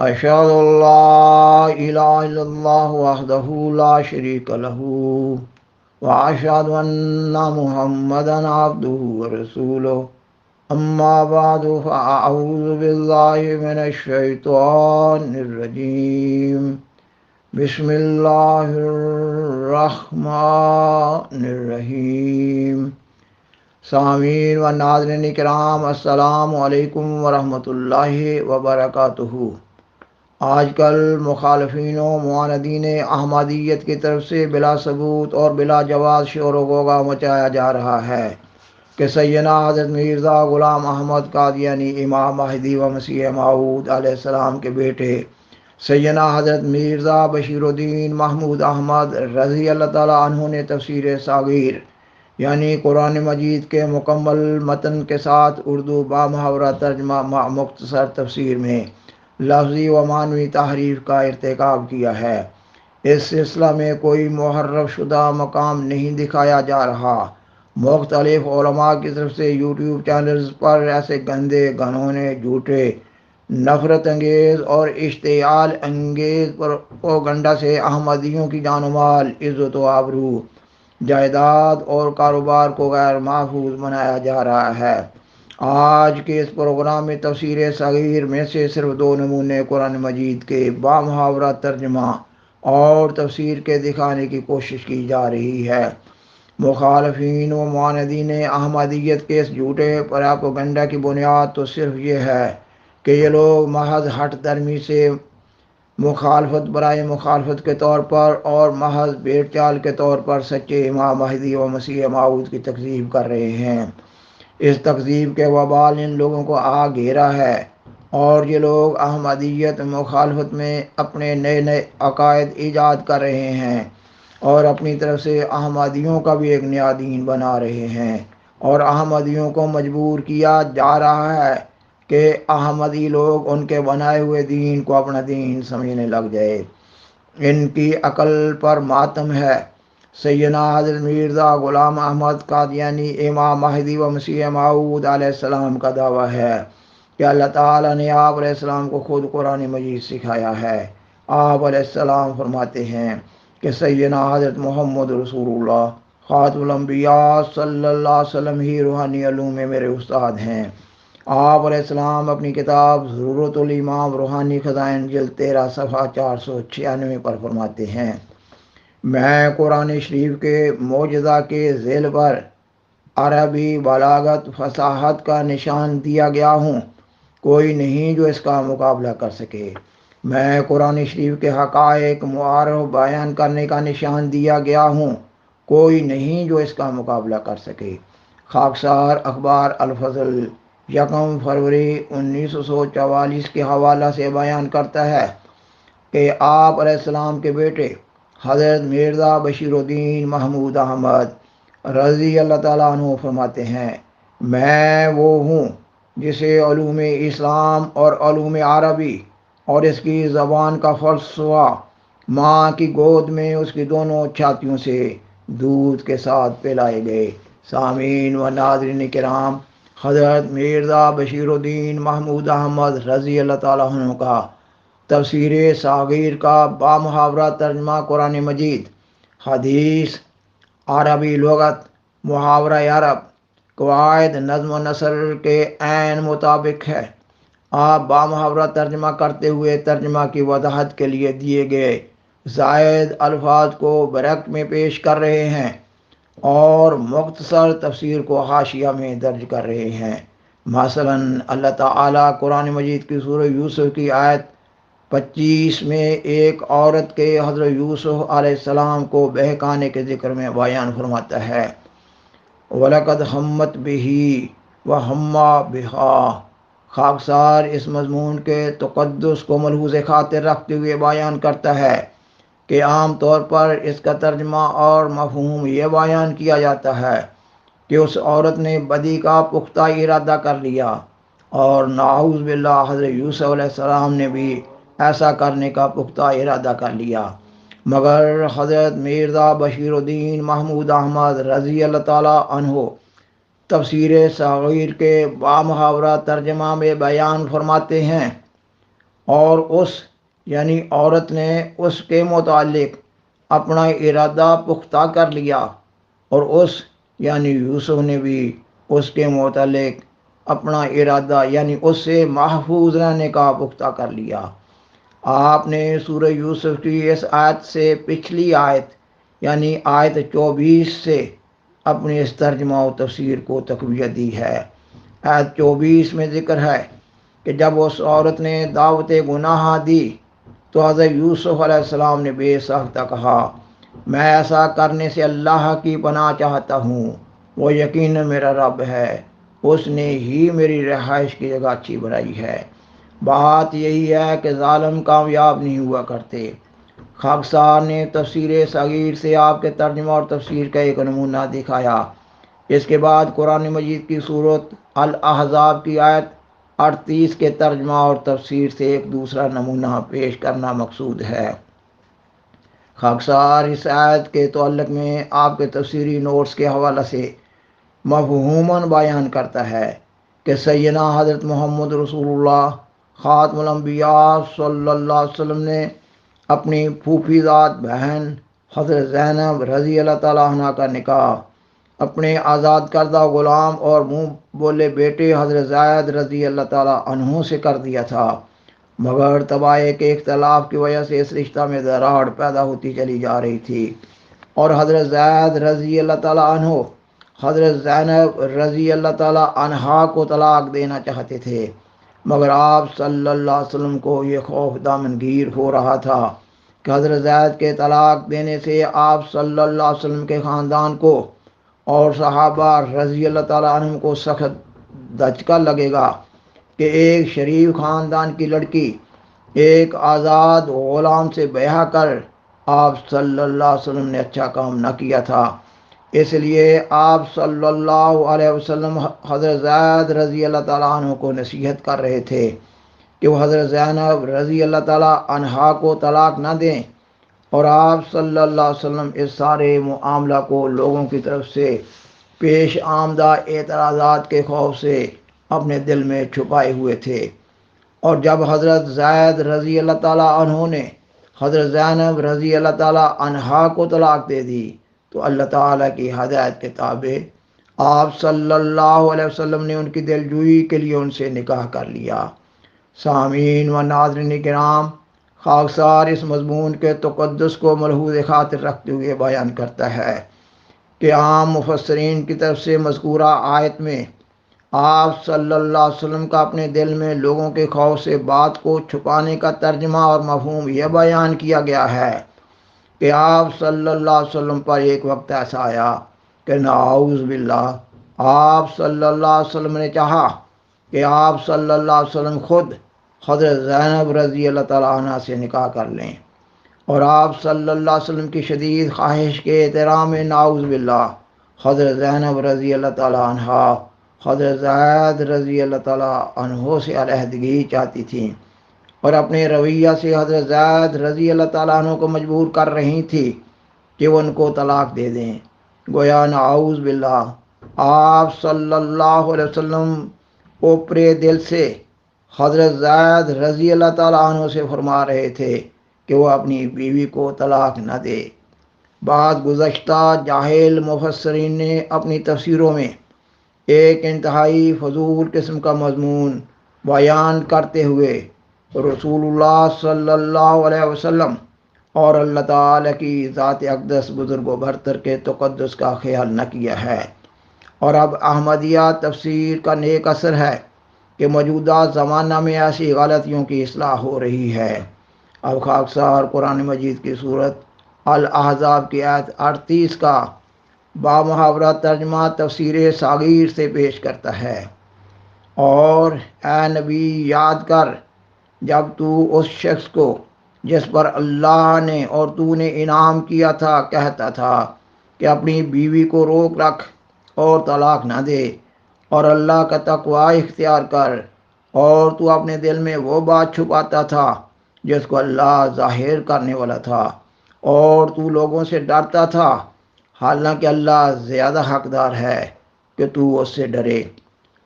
اشهد ان لا اله الا الله وحده لا شريك له واشهد ان محمدا عبده ورسوله اما بعد فاعوذ بالله من الشيطان الرجيم بسم الله الرحمن الرحیم۔ سامعین و ناظرین کرام، السلام علیکم ورحمۃ اللہ وبرکاتہ۔ آج کل مخالفین و معاندین احمدیت کی طرف سے بلا ثبوت اور بلا جواز شور و غوغا مچایا جا رہا ہے کہ سیدنا حضرت مرزا غلام احمد قادیانی امام مہدی و مسیح موعود علیہ السلام کے بیٹے سیدنا حضرت مرزا بشیر الدین محمود احمد رضی اللہ تعالیٰ عنہ نے تفسیر صغیر یعنی قرآن مجید کے مکمل متن کے ساتھ اردو بامحاورہ ترجمہ مختصر تفسیر میں لفظی و معنوی تحریف کا ارتکاب کیا ہے۔ اس سلسلہ میں کوئی محرف شدہ مقام نہیں دکھایا جا رہا۔ مختلف علماء کی طرف سے یوٹیوب چینلز پر ایسے گندے گھنونے جھوٹے نفرت انگیز اور اشتعال انگیز پروپیگنڈا سے احمدیوں کی جان و مال، عزت و آبرو، جائیداد اور کاروبار کو غیر محفوظ بنایا جا رہا ہے۔ آج کے اس پروگرام میں تفسیر صغیر میں سے صرف دو نمونے قرآن مجید کے بامحاورہ ترجمہ اور تفسیر کے دکھانے کی کوشش کی جا رہی ہے۔ مخالفین و معاندین احمدیت کے اس جھوٹے پروپیگنڈا کی بنیاد تو صرف یہ ہے کہ یہ لوگ محض ہٹ درمی سے مخالفت برائے مخالفت کے طور پر اور محض بھیڑ چال کے طور پر سچے امام مہدی و مسیح موعود کی تکذیب کر رہے ہیں۔ اس تکذیب کے وبال ان لوگوں کو آ گھیرا ہے اور یہ لوگ احمدیت مخالفت میں اپنے نئے نئے عقائد ایجاد کر رہے ہیں اور اپنی طرف سے احمدیوں کا بھی ایک نیا دین بنا رہے ہیں، اور احمدیوں کو مجبور کیا جا رہا ہے کہ احمدی لوگ ان کے بنائے ہوئے دین کو اپنا دین سمجھنے لگ جائے۔ ان کی عقل پر ماتم ہے۔ سیدنا حضرت مرزا غلام احمد قادیانی امام مہدی و مسیح موعود علیہ السلام کا دعویٰ ہے کہ اللہ تعالیٰ نے آپ علیہ السلام کو خود قرآن مجید سکھایا ہے۔ آپ علیہ السلام فرماتے ہیں کہ سیدنا حضرت محمد رسول اللہ خاتم الانبیاء صلی اللہ علیہ وسلم ہی روحانی علوم میں میرے استاد ہیں۔ آپ علیہ السلام اپنی کتاب ضرورت الامام روحانی خزائن جلد 13 صفحہ 496 پر فرماتے ہیں، میں قرآن شریف کے معجزہ کے ذیل پر عربی بلاغت فصاحت کا نشان دیا گیا ہوں، کوئی نہیں جو اس کا مقابلہ کر سکے۔ میں قرآن شریف کے حقائق معارف بیان کرنے کا نشان دیا گیا ہوں، کوئی نہیں جو اس کا مقابلہ کر سکے۔ خاکسار اخبار الفضل 1 فروری 1944 کے حوالہ سے بیان کرتا ہے کہ آپ علیہ السلام کے بیٹے حضرت مرزا بشیر الدین محمود احمد رضی اللہ تعالیٰ عنہ فرماتے ہیں، میں وہ ہوں جسے علوم اسلام اور علوم عربی اور اس کی زبان کا فلسفہ ماں کی گود میں اس کی دونوں چھاتیوں سے دودھ کے ساتھ پلائے گئے۔ سامعین و ناظرین کرام، حضرت مرزا بشیر الدین محمود احمد رضی اللہ تعالیٰ عنہ کا تفسیر صغیر کا بامحاورہ ترجمہ قرآن مجید، حدیث، عربی لغت، محاورہ عرب، قواعد نظم و نثر کے عین مطابق ہے۔ آپ بامحاورہ ترجمہ کرتے ہوئے ترجمہ کی وضاحت کے لیے دیے گئے زائد الفاظ کو برعکس میں پیش کر رہے ہیں اور مختصر تفسیر کو حاشیہ میں درج کر رہے ہیں۔ مثلاً اللہ تعالیٰ قرآن مجید کی سورہ یوسف کی آیت 25 میں ایک عورت کے حضرت یوسف علیہ السلام کو بہکانے کے ذکر میں بیان فرماتا ہے، وَلَقَدْ هَمَّتْ بِهِ وَهَمَّ بِهَا۔ خاکسار اس مضمون کے تقدس کو ملحوظ خاطر رکھتے ہوئے بیان کرتا ہے کہ عام طور پر اس کا ترجمہ اور مفہوم یہ بیان کیا جاتا ہے کہ اس عورت نے بدی کا پختہ ارادہ کر لیا، اور نعوذ باللہ حضرت یوسف علیہ السلام نے بھی ایسا کرنے کا پختہ ارادہ کر لیا، مگر حضرت مرزا بشیر الدین محمود احمد رضی اللہ تعالیٰ عنہ تفسیر صغیر کے بامحاورہ ترجمہ میں بیان فرماتے ہیں، اور اس یعنی عورت نے اس کے متعلق اپنا ارادہ پختہ کر لیا، اور اس یعنی یوسف نے بھی اس کے متعلق اپنا ارادہ یعنی اس سے محفوظ رہنے کا پختہ کر لیا۔ آپ نے سورہ یوسف کی اس آیت سے پچھلی آیت یعنی آیت 24 سے اپنی اس ترجمہ و تفسیر کو تقویت دی ہے۔ آیت 24 میں ذکر ہے کہ جب اس عورت نے دعوت گناہ دی تو حضرت یوسف علیہ السلام نے بے ساختہ کہا، میں ایسا کرنے سے اللہ کی پناہ چاہتا ہوں، وہ یقیناً میرا رب ہے، اس نے ہی میری رہائش کی جگہ اچھی بنائی ہے۔ بات یہی ہے کہ ظالم کامیاب نہیں ہوا کرتے۔ خاکسار نے تفسیر صغیر سے آپ کے ترجمہ اور تفسیر کا ایک نمونہ دکھایا۔ اس کے بعد قرآن مجید کی سورت الاحزاب کی آیت 38 کے ترجمہ اور تفسیر سے ایک دوسرا نمونہ پیش کرنا مقصود ہے۔ خاکسار اس آیت کے تعلق میں آپ کے تفسیری نوٹس کے حوالہ سے مفہوماً بیان کرتا ہے کہ سیدنا حضرت محمد رسول اللہ خاتم الانبیاء صلی اللہ علیہ وسلم نے اپنی پھوپھی ذات بہن حضرت زینب رضی اللہ تعالیٰ عنہ کا نکاح اپنے آزاد کردہ غلام اور منہ بولے بیٹے حضرت زید رضی اللہ تعالیٰ عنہ سے کر دیا تھا، مگر طبائع کے اختلاف کی وجہ سے اس رشتہ میں دراڑ پیدا ہوتی چلی جا رہی تھی، اور حضرت زید رضی اللہ تعالیٰ عنہ حضرت زینب رضی اللہ تعالیٰ عنہا کو طلاق دینا چاہتے تھے، مگر آپ صلی اللہ علیہ وسلم کو یہ خوف دامنگیر ہو رہا تھا کہ حضرت زید کے طلاق دینے سے آپ صلی اللہ علیہ وسلم کے خاندان کو اور صحابہ رضی اللہ تعالیٰ عنہم کو سخت دھچکا لگے گا کہ ایک شریف خاندان کی لڑکی ایک آزاد غلام سے بیاہ کر آپ صلی اللہ علیہ وسلم نے اچھا کام نہ کیا تھا۔ اس لیے آپ صلی اللہ علیہ وسلم حضرت زید رضی اللہ تعالیٰ عنہ کو نصیحت کر رہے تھے کہ وہ حضرت زینب رضی اللہ تعالیٰ عنہا کو طلاق نہ دیں، اور آپ صلی اللہ علیہ وسلم اس سارے معاملہ کو لوگوں کی طرف سے پیش آمدہ اعتراضات کے خوف سے اپنے دل میں چھپائے ہوئے تھے، اور جب حضرت زید رضی اللہ تعالیٰ عنہ نے حضرت زینب رضی اللہ تعالیٰ عنہا کو طلاق دے دی تو اللہ تعالیٰ کی ہدایت کے تابع آپ صلی اللہ علیہ وسلم نے ان کی دل جوئی کے لیے ان سے نکاح کر لیا۔ سامعین و ناظرین کرام، خاکسار اس مضمون کے تقدس کو ملحوظ خاطر رکھتے ہوئے بیان کرتا ہے کہ عام مفسرین کی طرف سے مذکورہ آیت میں آپ صلی اللہ علیہ وسلم کا اپنے دل میں لوگوں کے خوف سے بات کو چھپانے کا ترجمہ اور مفہوم یہ بیان کیا گیا ہے کہ آپ صلی اللہ علیہ وسلم پر ایک وقت ایسا آیا کہ نعوذ باللہ آپ صلی اللہ علیہ وسلم نے چاہا کہ آپ صلی اللہ علیہ وسلم خود حضرت زینب رضی اللہ تعالیٰ عنہ سے نکاح کر لیں، اور آپ صلی اللہ علیہ وسلم کی شدید خواہش کے احترام میں نعوذ باللہ حضرت زینب رضی اللہ تعالیٰ عنہ حضرت زید رضی اللہ تعالیٰ عنہ سے علیحدگی چاہتی تھیں، اور اپنے رویہ سے حضرت زید رضی اللہ تعالیٰ عنہ کو مجبور کر رہی تھی کہ وہ ان کو طلاق دے دیں۔ گویا نعوذ باللہ آپ صلی اللہ علیہ وسلم اوپرے دل سے حضرت زید رضی اللہ تعالیٰ عنہ سے فرما رہے تھے کہ وہ اپنی بیوی کو طلاق نہ دے۔ بعد گزشتہ جاہل مفسرین نے اپنی تفسیروں میں ایک انتہائی فضول قسم کا مضمون بیان کرتے ہوئے رسول اللہ صلی اللہ علیہ وسلم اور اللہ تعالیٰ کی ذات اقدس بزرگ و برتر کے تقدس کا خیال نہ کیا ہے، اور اب احمدیہ تفسیر کا نیک اثر ہے کہ موجودہ زمانہ میں ایسی غلطیوں کی اصلاح ہو رہی ہے۔ اب خاکسار قرآن مجید کی سورت الاحزاب کی آیت 38 کا بامحاورہ ترجمہ تفسیر صغیر سے پیش کرتا ہے، اور اے نبی یاد کر جب تو اس شخص کو جس پر اللہ نے اور تو نے انعام کیا تھا کہتا تھا کہ اپنی بیوی کو روک رکھ اور طلاق نہ دے، اور اللہ کا تقوی اختیار کر، اور تو اپنے دل میں وہ بات چھپاتا تھا جس کو اللہ ظاہر کرنے والا تھا، اور تو لوگوں سے ڈرتا تھا، حالانکہ اللہ زیادہ حقدار ہے کہ تو اس سے ڈرے۔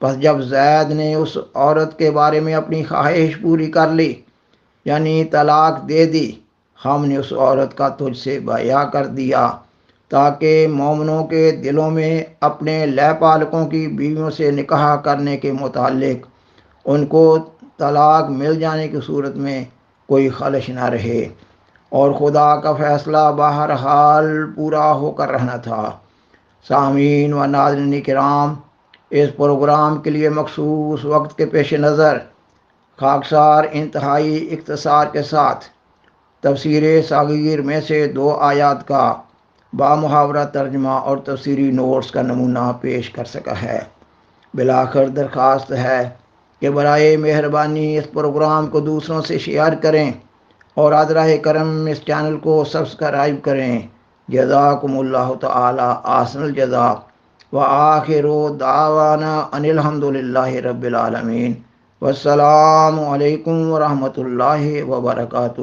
پس جب زید نے اس عورت کے بارے میں اپنی خواہش پوری کر لی یعنی طلاق دے دی، ہم نے اس عورت کا تجھ سے بیع کر دیا تاکہ مومنوں کے دلوں میں اپنے لے پالکوں کی بیویوں سے نکاح کرنے کے متعلق ان کو طلاق مل جانے کی صورت میں کوئی خلش نہ رہے، اور خدا کا فیصلہ بہرحال پورا ہو کر رہنا تھا۔ سامعین و ناظرین کرام، اس پروگرام کے لیے مخصوص وقت کے پیش نظر خاکسار انتہائی اختصار کے ساتھ تفسیر صغیر میں سے 2 آیات کا بامحاورہ ترجمہ اور تفسیری نوٹس کا نمونہ پیش کر سکا ہے۔ بالآخر درخواست ہے کہ برائے مہربانی اس پروگرام کو دوسروں سے شیئر کریں اور عذرہ کرم اس چینل کو سبسکرائب کریں۔ جزاکم اللہ تعالی احسن الجزاء وآخر دعوانا ان الحمد للہ رب العالمین۔ والسلام علیکم ورحمۃ اللہ وبرکاتہ۔